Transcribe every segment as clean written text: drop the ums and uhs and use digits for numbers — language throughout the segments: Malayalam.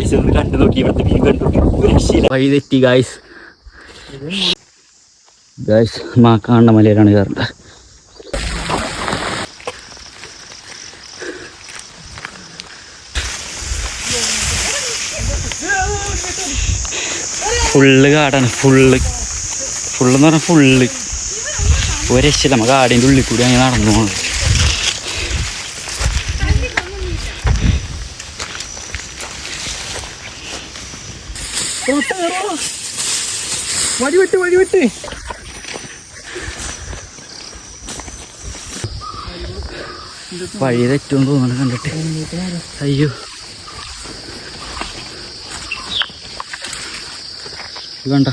ഗായ്സ് ഒന്ന് കണ്ടു നോക്കി, ഇവിടുത്തെ വ്യൂ കണ്ടു നോക്കി. വഴി തെറ്റി ഗായ്സ്. ഗായ്സ് കാണുന്ന മലയിലാണ് കയറേണ്ടത്. ഫുള്ള് കാടാണ്, ഫുള്ള് എന്ന് പറഞ്ഞാൽ ഫുള്ള് ഒരു രക്ഷയില്ല. നമുക്ക് കാടിൻ്റെ ഉള്ളിൽ കൂടി അങ്ങനെ നടന്നു പോകണം. വഴി തെറ്റുമെന്ന് തോന്നണം കണ്ടിട്ട്. അയ്യോ വേണ്ട,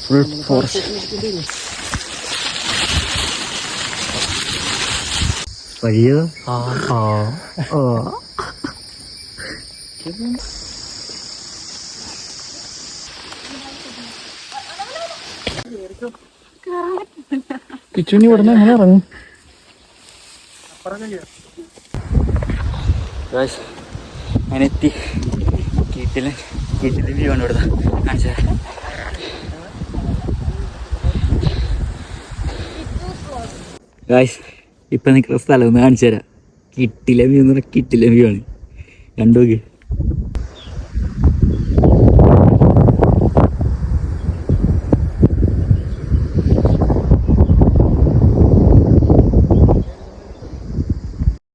ഫുൾ ഫോറസ്റ്റ്. വഴിയോ കിച്ചുനി ഇവിടുന്ന് എങ്ങനെ ഇറങ്ങും? അങ്ങനെ എത്തി. വീട്ടിലെ വ്യൂ ആണ് ഇവിടുന്ന് കാണിച്ചത്. ഗായ്സ് ഇപ്പം നിൽക്കുന്ന സ്ഥലം ഒന്ന് കാണിച്ചു തരാം. കിട്ടില്ല വ്യൂ എന്ന് പറഞ്ഞാൽ കിട്ടില്ല വ്യൂ ആണ്. കണ്ടു നോക്ക്.